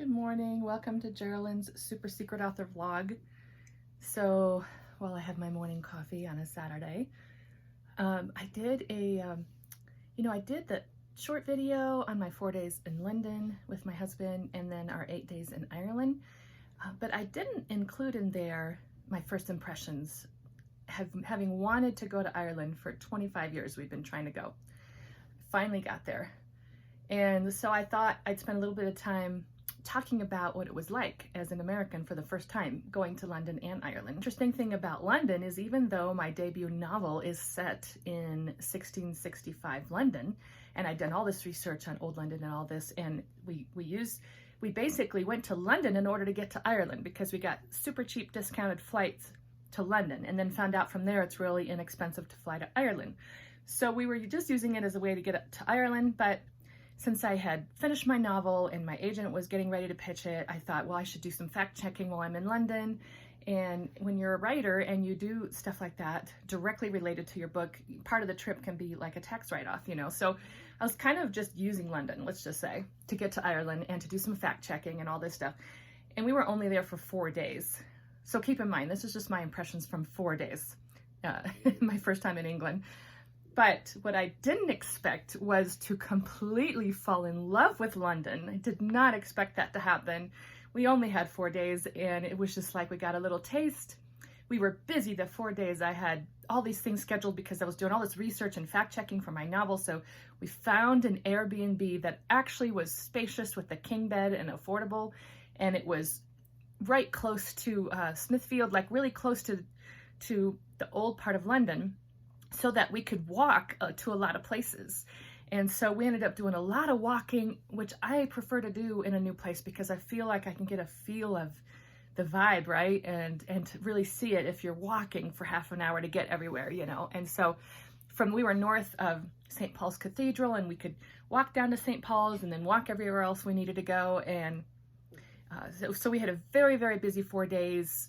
Good morning. Welcome to Geraldine's Super Secret Author Vlog. So, while I have my morning coffee on a Saturday, I did I did the short video on my 4 days in London with my husband and then our 8 days in Ireland. But I didn't include in there my first impressions. Having wanted to go to Ireland for 25 years, we've been trying to go. Finally got there. And so I thought I'd spend a little bit of time talking about what it was like as an American for the first time going to London and Ireland. Interesting thing about London is even though my debut novel is set in 1665 London, and I'd done all this research on old London and all this, and we basically went to London in order to get to Ireland because we got super cheap discounted flights to London and then found out from there it's really inexpensive to fly to Ireland. So we were just using it as a way to get up to Ireland, but since I had finished my novel and my agent was getting ready to pitch it, I thought, well, I should do some fact checking while I'm in London. And when you're a writer and you do stuff like that directly related to your book, part of the trip can be like a tax write-off, you know? So I was kind of just using London, let's just say, to get to Ireland and to do some fact checking and all this stuff. And we were only there for 4 days. So keep in mind, this is just my impressions from 4 days, my first time in England. But what I didn't expect was to completely fall in love with London. I did not expect that to happen. We only had 4 days and it was just like we got a little taste. We were busy the 4 days. I had all these things scheduled because I was doing all this research and fact checking for my novel. So we found an Airbnb that actually was spacious with a king bed and affordable. And it was right close to Smithfield, like really close to the old part of London, so that we could walk to a lot of places. And so we ended up doing a lot of walking, which I prefer to do in a new place because I feel like I can get a feel of the vibe, right? And to really see it if you're walking for half an hour to get everywhere, you know? And so we were north of St. Paul's Cathedral and we could walk down to St. Paul's and then walk everywhere else we needed to go. And so we had a very, very busy 4 days,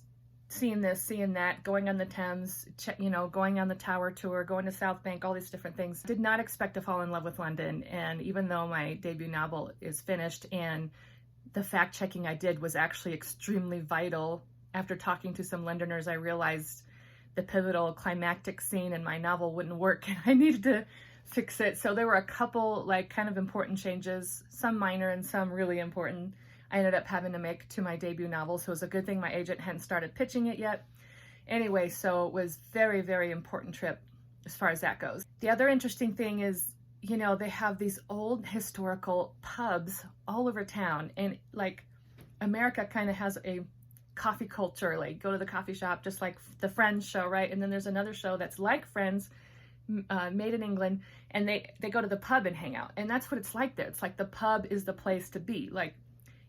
seeing this, seeing that, going on the Thames, going on the Tower tour, going to South Bank, all these different things. Did not expect to fall in love with London. And even though my debut novel is finished and the fact checking I did was actually extremely vital, after talking to some Londoners, I realized the pivotal climactic scene in my novel wouldn't work and I needed to fix it. So there were a couple like kind of important changes, some minor and some really important, I ended up having to make to my debut novel. So it was a good thing my agent hadn't started pitching it yet. Anyway, so it was very, very important trip as far as that goes. The other interesting thing is, you know, they have these old historical pubs all over town. And like America kind of has a coffee culture, like go to the coffee shop, just like the Friends show, right? And then there's another show that's like Friends, made in England, and they go to the pub and hang out. And that's what it's like there. It's like the pub is the place to be. Like,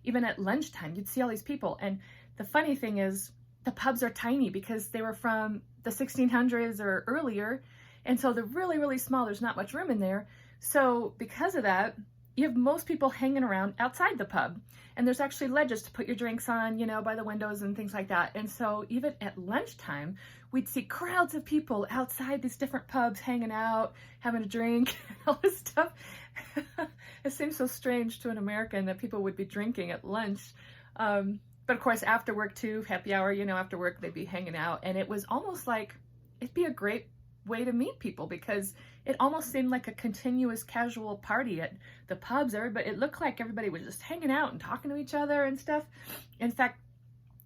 even at lunchtime, you'd see all these people. And the funny thing is, the pubs are tiny because they were from the 1600s or earlier. And so they're really, really small. There's not much room in there. So because of that, you have most people hanging around outside the pub. And there's actually ledges to put your drinks on, you know, by the windows and things like that. And so even at lunchtime, we'd see crowds of people outside these different pubs hanging out, having a drink, all this stuff. It seems so strange to an American that people would be drinking at lunch. But of course, after work too, happy hour, you know, after work, they'd be hanging out. And it was almost like it'd be a great way to meet people because it almost seemed like a continuous casual party at the pubs. It looked like everybody was just hanging out and talking to each other and stuff. In fact,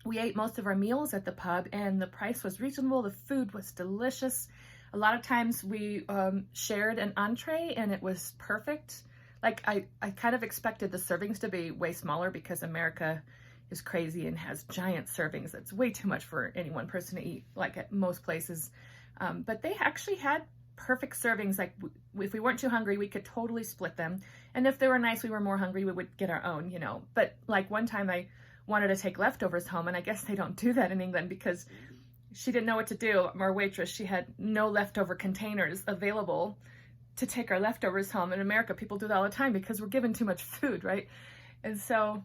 we ate most of our meals at the pub and the price was reasonable. The food was delicious. A lot of times we shared an entree and it was perfect. Like I kind of expected the servings to be way smaller because America is crazy and has giant servings. It's way too much for any one person to eat, like at most places. But they actually had perfect servings. Like if we weren't too hungry, we could totally split them. And if they were nice, we were more hungry, we would get our own, you know. But like one time I wanted to take leftovers home, and I guess they don't do that in England because she didn't know what to do. Our waitress, she had no leftover containers available to take our leftovers home. In America, people do that all the time because we're given too much food, right? And so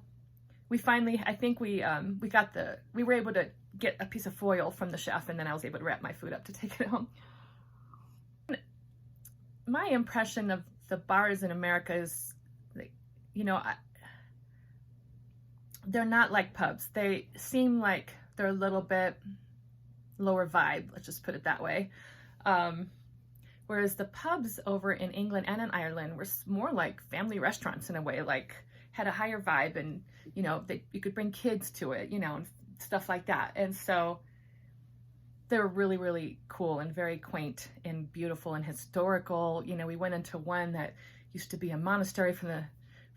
we finally, I think we were able to get a piece of foil from the chef, and then I was able to wrap my food up to take it home. My impression of the bars in America is, you know, they're not like pubs. They seem like they're a little bit lower vibe, let's just put it that way. Whereas the pubs over in England and in Ireland were more like family restaurants in a way, like had a higher vibe, and, you know, you could bring kids to it, you know, and stuff like that. And so they were really, really cool and very quaint and beautiful and historical. You know, we went into one that used to be a monastery from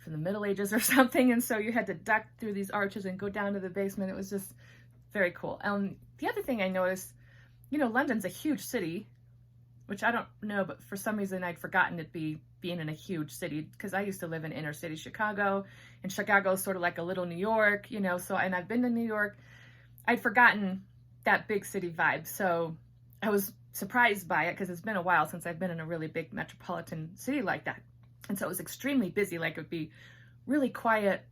the Middle Ages or something, and so you had to duck through these arches and go down to the basement. It was just very cool. The other thing I noticed, you know, London's a huge city, which I don't know, but for some reason I'd forgotten it being in a huge city, because I used to live in inner city Chicago, and Chicago is sort of like a little New York, you know, so, and I've been to New York. I'd forgotten that big city vibe, so I was surprised by it, because it's been a while since I've been in a really big metropolitan city like that. And so it was extremely busy. Like, it would be really quiet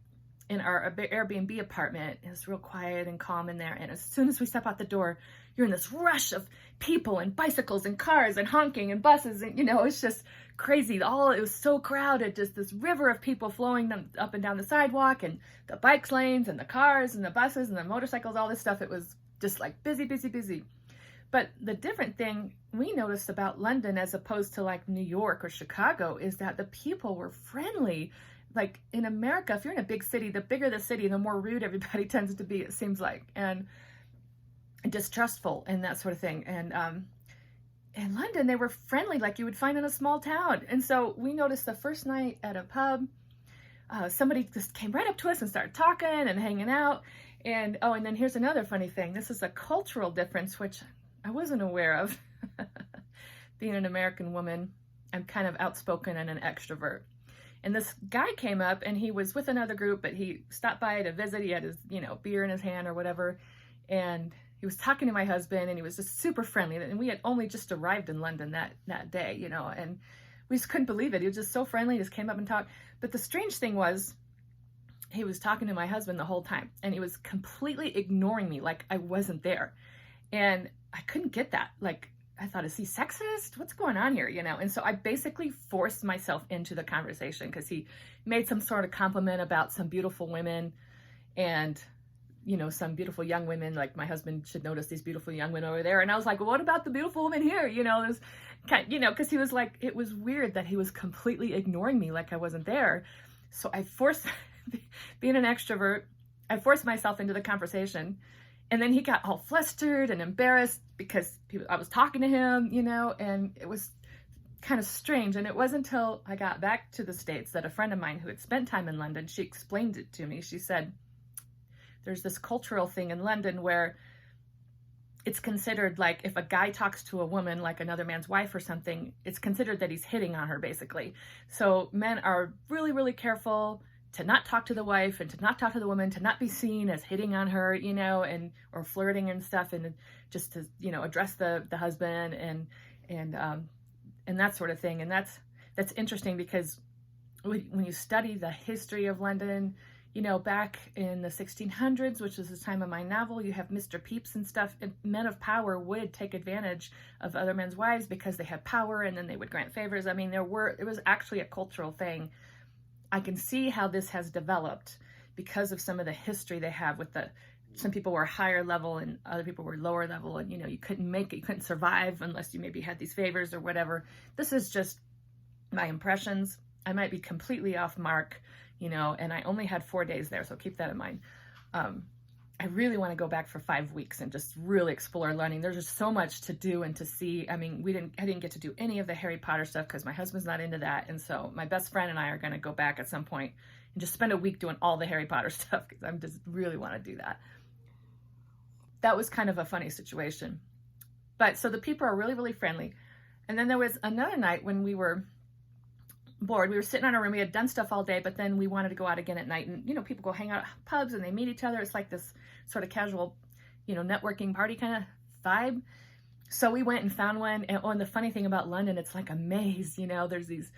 in our Airbnb apartment. It was real quiet and calm in there. And as soon as we step out the door, you're in this rush of people and bicycles and cars and honking and buses. And, you know, it's just crazy. It was so crowded, just this river of people flowing up and down the sidewalk, and the bike lanes and the cars and the buses and the motorcycles, all this stuff. It was just like busy, busy, busy. But the different thing we noticed about London as opposed to like New York or Chicago is that the people were friendly. Like in America, if you're in a big city, the bigger the city, the more rude everybody tends to be, it seems like, and distrustful and that sort of thing. And in London, they were friendly like you would find in a small town. And so we noticed the first night at a pub, somebody just came right up to us and started talking and hanging out. And oh, and then here's another funny thing. This is a cultural difference, which I wasn't aware of. Being an American woman, I'm kind of outspoken and an extrovert. And this guy came up, and he was with another group, but he stopped by to visit. He had his, you know, beer in his hand or whatever. And he was talking to my husband, and he was just super friendly. And we had only just arrived in London that day, you know, and we just couldn't believe it. He was just so friendly, just came up and talked. But the strange thing was, he was talking to my husband the whole time, and he was completely ignoring me like I wasn't there. And I couldn't get that. Like, I thought, is he sexist? What's going on here? You know? And so I basically forced myself into the conversation, because he made some sort of compliment about some beautiful women, and, you know, some beautiful young women, like my husband should notice these beautiful young women over there. And I was like, well, what about the beautiful woman here? You know, this kind, you know, because he was like, it was weird that he was completely ignoring me like I wasn't there. So I forced, being an extrovert, I forced myself into the conversation. And then he got all flustered and embarrassed because I was talking to him, you know, and it was kind of strange. And it wasn't until I got back to the States that a friend of mine who had spent time in London, she explained it to me. She said, there's this cultural thing in London where it's considered like if a guy talks to a woman, like another man's wife or something, it's considered that he's hitting on her, basically. So men are really, really careful to not talk to the wife and to not talk to the woman, to not be seen as hitting on her, you know, and or flirting and stuff, and just to, you know, address the husband and that sort of thing. And that's interesting, because when you study the history of London, you know, back in the 1600s, which is the time of my novel, you have Mr. Pepys and stuff, and men of power would take advantage of other men's wives because they had power, and then they would grant favors. I mean, it was actually a cultural thing. I can see how this has developed because of some of the history they have with some people were higher level and other people were lower level, and, you know, you couldn't survive unless you maybe had these favors or whatever. This is just my impressions. I might be completely off mark, you know, and I only had 4 days there, so keep that in mind. I really want to go back for 5 weeks and just really explore learning. There's just so much to do and to see. I mean, I didn't get to do any of the Harry Potter stuff because my husband's not into that. And so my best friend and I are going to go back at some point and just spend a week doing all the Harry Potter stuff, because I just really want to do that. That was kind of a funny situation. But so the people are really, really friendly. And then there was another night when we were bored. We were sitting in our room. We had done stuff all day, but then we wanted to go out again at night. And, you know, people go hang out at pubs and they meet each other. It's like this sort of casual, you know, networking party kind of vibe. So we went and found one. And the funny thing about London, it's like a maze, you know, there's these,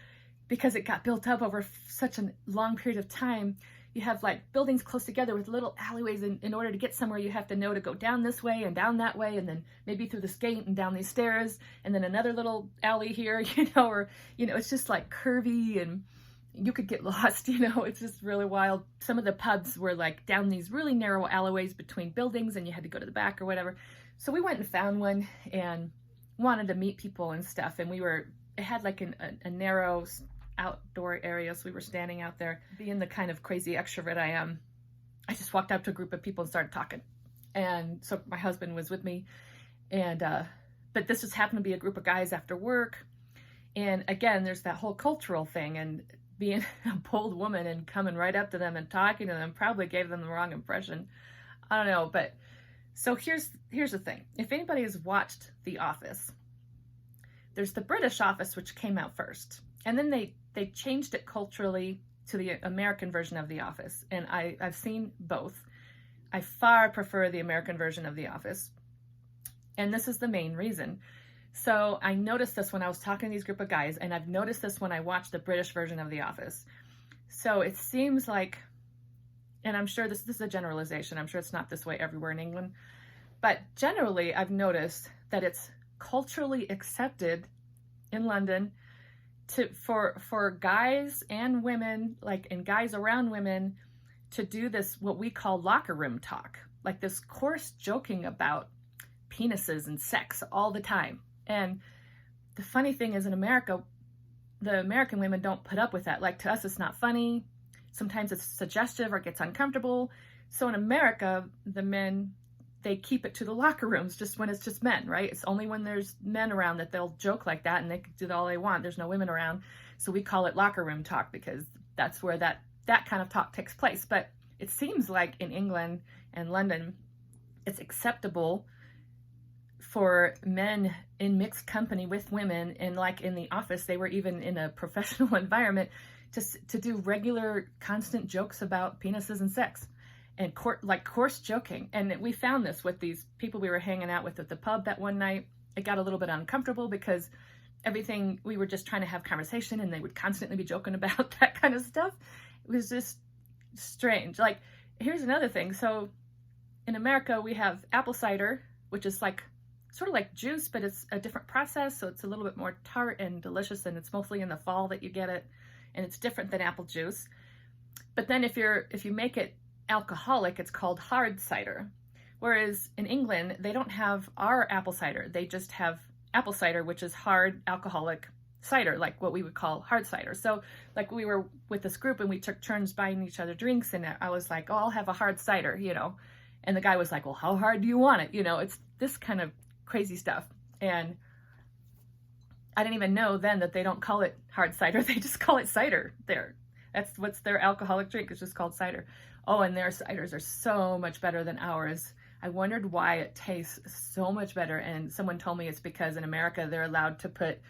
because it got built up over such a long period of time, you have like buildings close together with little alleyways. In order to get somewhere, you have to know to go down this way and down that way, and then maybe through this gate and down these stairs, and then another little alley here, you know, or, you know, it's just like curvy. And you could get lost, you know, it's just really wild. Some of the pubs were like down these really narrow alleyways between buildings and you had to go to the back or whatever. So we went and found one and wanted to meet people and stuff. And it had like a narrow outdoor area. So we were standing out there. Being the kind of crazy extrovert I am, I just walked up to a group of people and started talking. And so my husband was with me. And, but this just happened to be a group of guys after work. And again, there's that whole cultural thing, and being a bold woman and coming right up to them and talking to them probably gave them the wrong impression. I don't know, but so here's the thing. If anybody has watched The Office, there's the British Office, which came out first, and then they changed it culturally to the American version of The Office, and I've seen both. I far prefer the American version of The Office, and this is the main reason. So I noticed this when I was talking to these group of guys, and I've noticed this when I watched the British version of The Office. So it seems like, and I'm sure this is a generalization, I'm sure it's not this way everywhere in England, but generally I've noticed that it's culturally accepted in London for guys and women, like, and guys around women, to do this, what we call locker room talk, like this coarse joking about penises and sex all the time. And the funny thing is, in America, the American women don't put up with that. Like, to us, it's not funny. Sometimes it's suggestive or gets uncomfortable. So in America, the men, they keep it to the locker rooms just when it's just men, right? It's only when there's men around that they'll joke like that, and they can do all they want. There's no women around. So we call it locker room talk because that's where that kind of talk takes place. But it seems like in England and London, it's acceptable for men in mixed company with women, and like in The Office, they were even in a professional environment to do regular, constant jokes about penises and sex, and coarse joking. And we found this with these people we were hanging out with at the pub that one night. It got a little bit uncomfortable because we were just trying to have conversation, and they would constantly be joking about that kind of stuff. It was just strange. Like, here's another thing. So in America, we have apple cider, which is like sort of like juice, but it's a different process. So it's a little bit more tart and delicious, and it's mostly in the fall that you get it. And it's different than apple juice. But then if you make it alcoholic, it's called hard cider. Whereas in England, they don't have our apple cider. They just have apple cider, which is hard alcoholic cider, like what we would call hard cider. So like, we were with this group and we took turns buying each other drinks, and I was like, oh, I'll have a hard cider, you know. And the guy was like, well, how hard do you want it? You know, it's this kind of crazy stuff. And I didn't even know then that they don't call it hard cider. They just call it cider there. That's what's their alcoholic drink. It's just called cider. Oh, and their ciders are so much better than ours. I wondered why it tastes so much better. And someone told me it's because in America, they're allowed to put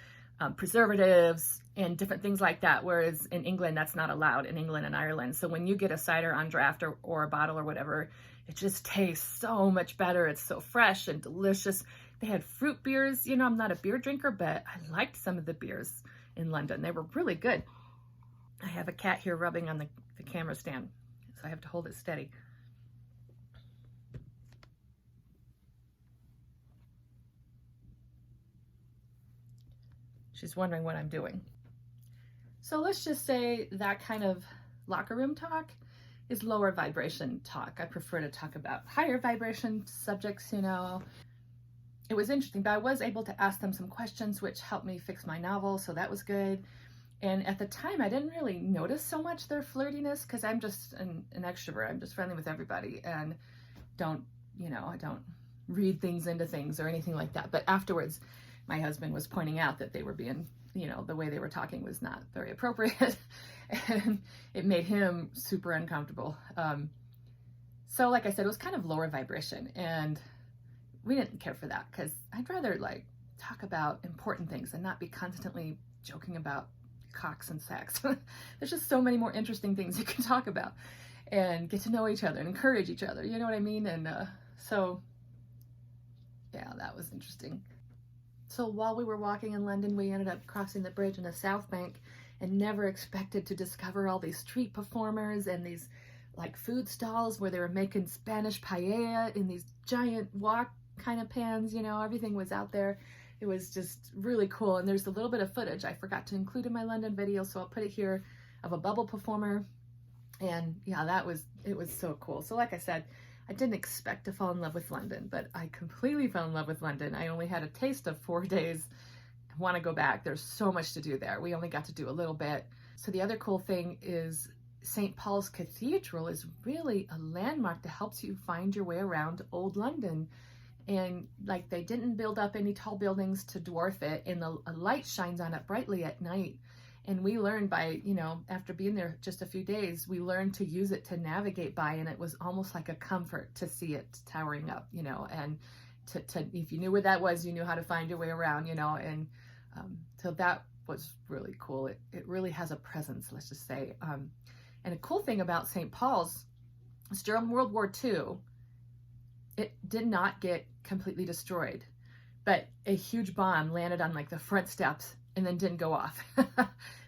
preservatives and different things like that. Whereas in England, that's not allowed, in England and Ireland. So when you get a cider on draft or a bottle or whatever, it just tastes so much better. It's so fresh and delicious. They had fruit beers. You know, I'm not a beer drinker, but I liked some of the beers in London. They were really good. I have a cat here rubbing on the camera stand, so I have to hold it steady. She's wondering what I'm doing. So let's just say that kind of locker room talk is lower vibration talk. I prefer to talk about higher vibration subjects, you know. It was interesting, but I was able to ask them some questions which helped me fix my novel, so that was good. And at the time, I didn't really notice so much their flirtiness because I'm just an extrovert. I'm just friendly with everybody and I don't read things into things or anything like that. But afterwards, my husband was pointing out that they were being, the way they were talking was not very appropriate, and it made him super uncomfortable. So like I said, it was kind of lower vibration, and we didn't care for that because I'd rather like talk about important things and not be constantly joking about cocks and sex. There's just so many more interesting things you can talk about and get to know each other and encourage each other. You know what I mean? And so yeah, that was interesting. So while we were walking in London, we ended up crossing the bridge in the South Bank and never expected to discover all these street performers and these like food stalls where they were making Spanish paella in these giant wok kind of pans, everything was out there. It was just really cool. And there's a little bit of footage I forgot to include in my London video, so I'll put it here. of a bubble performer. And yeah, it was so cool. So like I said, I didn't expect to fall in love with London, but I completely fell in love with London. I only had a taste of 4 days. I want to go back. There's so much to do there. We only got to do a little bit. So the other cool thing is St. Paul's Cathedral is really a landmark that helps you find your way around old London. And like, they didn't build up any tall buildings to dwarf it, and a light shines on it brightly at night. And we learned by, after being there just a few days, we learned to use it to navigate by, and it was almost like a comfort to see it towering up, and to if you knew where that was, you knew how to find your way around, and so that was really cool. It really has a presence, let's just say. And a cool thing about St. Paul's is during World War II, it did not get completely destroyed, but a huge bomb landed on like the front steps and then didn't go off.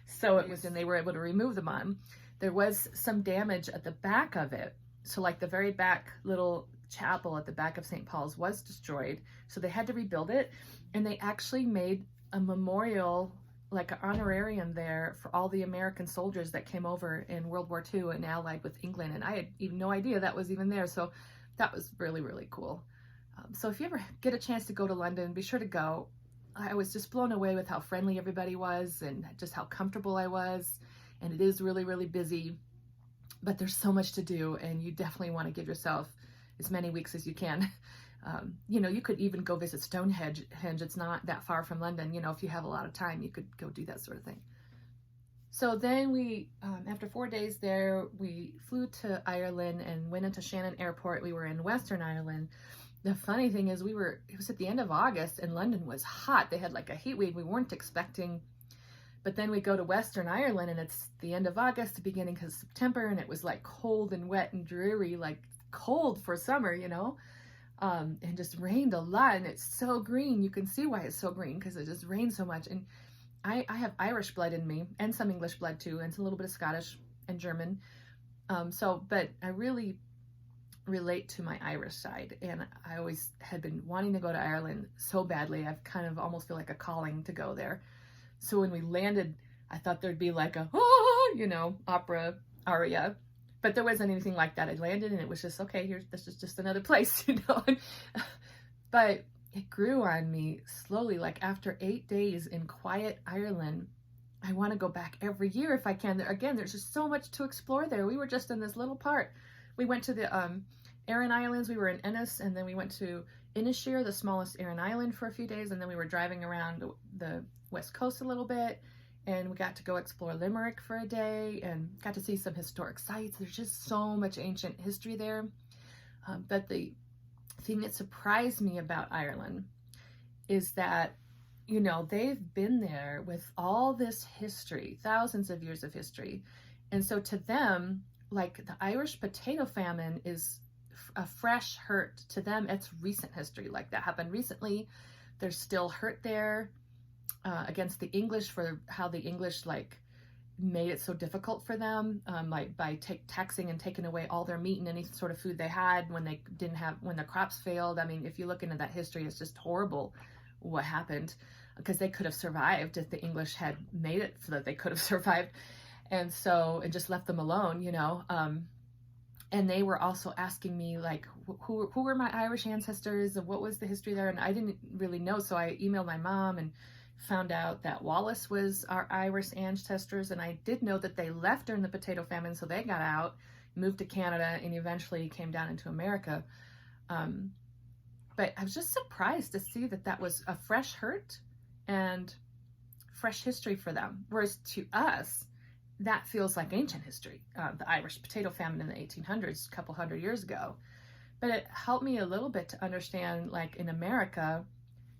So it was, and they were able to remove the bomb. There was some damage at the back of it. So like the very back little chapel at the back of St. Paul's was destroyed. So they had to rebuild it. And they actually made a memorial, like an honorarium there for all the American soldiers that came over in World War II and allied with England. And I had even no idea that was even there. So that was really, really cool. So if you ever get a chance to go to London, be sure to go. I was just blown away with how friendly everybody was and just how comfortable I was. And it is really, really busy, but there's so much to do, and you definitely want to give yourself as many weeks as you can. You could even go visit Stonehenge. It's not that far from London. If you have a lot of time, you could go do that sort of thing. So then we, after 4 days there, we flew to Ireland and went into Shannon Airport. We were in Western Ireland. The funny thing is it was at the end of August and London was hot. They had like a heat wave we weren't expecting. But then we go to Western Ireland and it's the end of August, the beginning of September, and it was like cold and wet and dreary, like cold for summer, and just rained a lot. And it's so green. You can see why it's so green, because it just rained so much. And I have Irish blood in me and some English blood too, and it's a little bit of Scottish and German. But I really relate to my Irish side, and I always had been wanting to go to Ireland so badly. I've kind of almost feel like a calling to go there. So when we landed, I thought there'd be like a opera aria, but there wasn't anything like that. I landed and it was just, okay, this is just another place, But it grew on me slowly. Like after 8 days in quiet Ireland, I want to go back every year if I can. There's just so much to explore there. We were just in this little part. We went to the Aran Islands. We were in Ennis, and then we went to Inisheer, the smallest Aran Island, for a few days, and then we were driving around the west coast a little bit, and we got to go explore Limerick for a day and got to see some historic sites. There's just so much ancient history there. But the thing that surprised me about Ireland is that, they've been there with all this history, thousands of years of history. And so to them, like the Irish potato famine is a fresh hurt to them. It's recent history. Like that happened recently. There's still hurt there against the English for how the English made it so difficult for them, by taxing and taking away all their meat and any sort of food they had when the crops failed. I mean, if you look into that history, it's just horrible what happened, because they could have survived if the English had made it so that they could have survived. And just left them alone, and they were also asking me who were my Irish ancestors and what was the history there. And I didn't really know. So I emailed my mom and found out that Wallace was our Irish ancestors. And I did know that they left during the potato famine. So they got out, moved to Canada, and eventually came down into America. But I was just surprised to see that was a fresh hurt and fresh history for them. Whereas to us, that feels like ancient history, the Irish potato famine in the 1800s, a couple hundred years ago. But it helped me a little bit to understand, in America,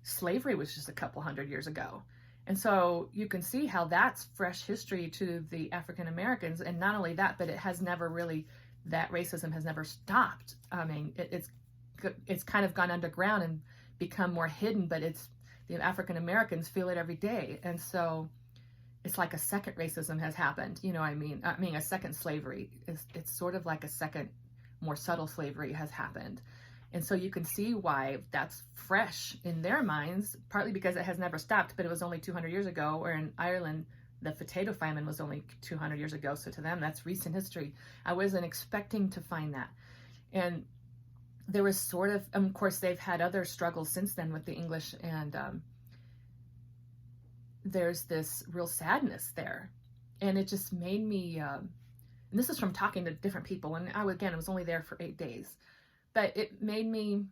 slavery was just a couple hundred years ago. And so you can see how that's fresh history to the African Americans. And not only that, but it has never really, that racism has never stopped. I mean, it's kind of gone underground and become more hidden, but the African Americans feel it every day. And so it's like a second racism has happened, I mean, a second slavery. It's sort of like a second, more subtle slavery has happened. And so you can see why that's fresh in their minds, partly because it has never stopped, but it was only 200 years ago, or in Ireland, The potato famine was only 200 years ago, so to them that's recent history. I wasn't expecting to find that. And there was sort of course, they've had other struggles since then with the English, and there's this real sadness there. And it just made me, and this is from talking to different people, and I was only there for 8 days, but it made me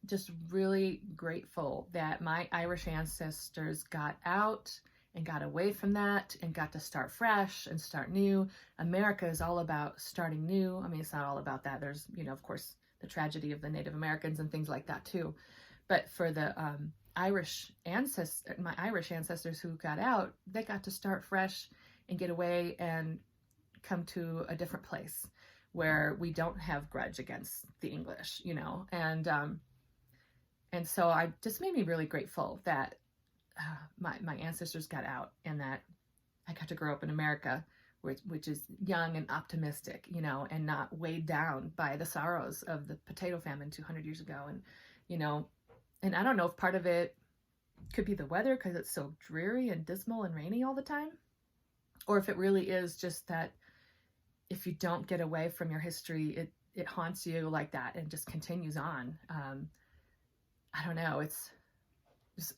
just really grateful that my Irish ancestors got out and got away from that and got to start fresh and start new. America is all about starting new. I mean, it's not all about that. There's, of course, the tragedy of the Native Americans and things like that too. But for the my Irish ancestors who got out, they got to start fresh and get away and come to a different place where we don't have grudge against the English, and so I just made me really grateful that my ancestors got out and that I got to grow up in America, which is young and optimistic, and not weighed down by the sorrows of the potato famine 200 years ago. And I don't know if part of it could be the weather because it's so dreary and dismal and rainy all the time, or if it really is just that if you don't get away from your history, it haunts you like that and just continues on. I don't know. It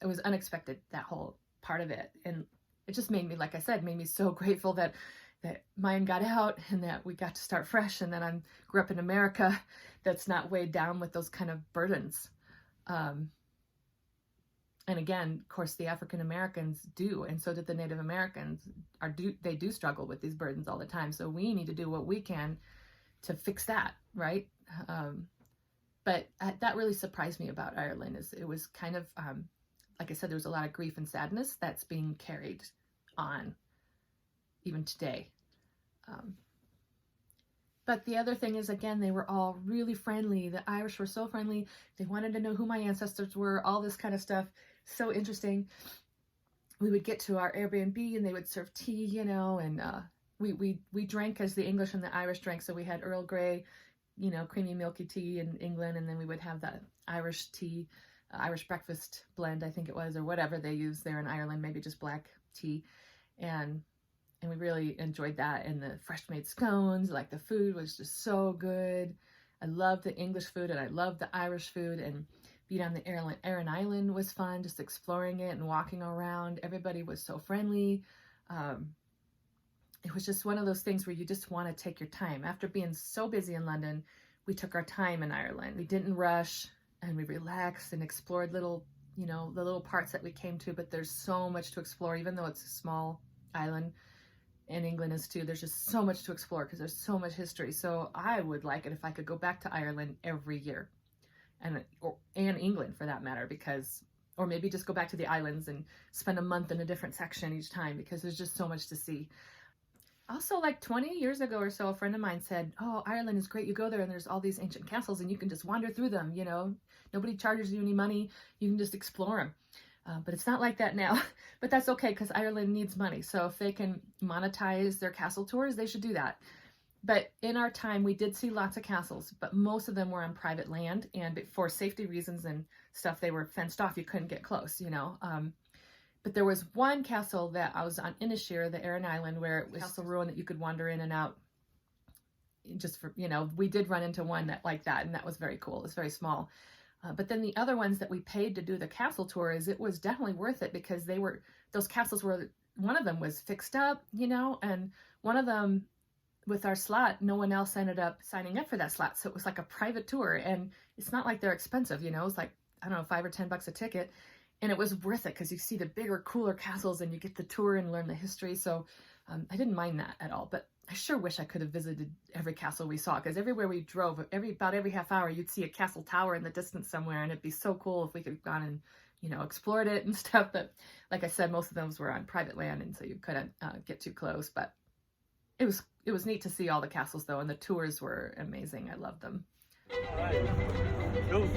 was unexpected, that whole part of it. And it just made me, like I said, made me so grateful that mine got out and that we got to start fresh, and that I grew up in America that's not weighed down with those kind of burdens. And again, of course, the African Americans do, and so did the Native Americans. They do struggle with these burdens all the time. So we need to do what we can to fix that, right? But that really surprised me about Ireland. Is it was kind of, like I said, there was a lot of grief and sadness that's being carried on even today. But the other thing is, again, they were all really friendly. The Irish were so friendly. They wanted to know who my ancestors were, all this kind of stuff. So interesting. We would get to our Airbnb and they would serve tea, and we drank as the English and the Irish drank. So we had Earl Grey, creamy milky tea in England, and then we would have that Irish tea, Irish breakfast blend, I think it was, or whatever they use there in Ireland, maybe just black tea. And we really enjoyed that. And the fresh made scones, like the food was just so good. I loved the English food and I loved the Irish food, and being on the Aran Island was fun, just exploring it and walking around. Everybody was so friendly. It was just one of those things where you just want to take your time. After being so busy in London, we took our time in Ireland. We didn't rush, and we relaxed and explored the little parts that we came to. But there's so much to explore, even though it's a small island, and England is too. There's just so much to explore because there's so much history. So I would like it if I could go back to Ireland every year, and England for that matter, or maybe just go back to the islands and spend a month in a different section each time, because there's just so much to see. Also, like 20 years ago or so, a friend of mine said, "Oh, Ireland is great. You go there and there's all these ancient castles and you can just wander through them. Nobody charges you any money. You can just explore them." But it's not like that now. But that's okay, because Ireland needs money. So if they can monetize their castle tours, they should do that. But in our time, we did see lots of castles, but most of them were on private land. And for safety reasons and stuff, they were fenced off. You couldn't get close, But there was one castle that I was on Inisheer, the Aran Island, where it was a castle ruin that you could wander in and out. Just for, we did run into one like that, and that was very cool. It's very small. But then the other ones that we paid to do the castle tours, it was definitely worth it, because those castles were, one of them was fixed up, and one of them with our slot, no one else ended up signing up for that slot. So it was like a private tour, and it's not like they're expensive, it's like, I don't know, $5 or $10 a ticket. And it was worth it because you see the bigger, cooler castles and you get the tour and learn the history. So I didn't mind that at all. But I sure wish I could have visited every castle we saw, because everywhere we drove, about every half hour, you'd see a castle tower in the distance somewhere. And it'd be so cool if we could have gone and, explored it and stuff. But like I said, most of those were on private land, and so you couldn't get too close. But it was neat to see all the castles, though. And the tours were amazing. I loved them. All right. Cool.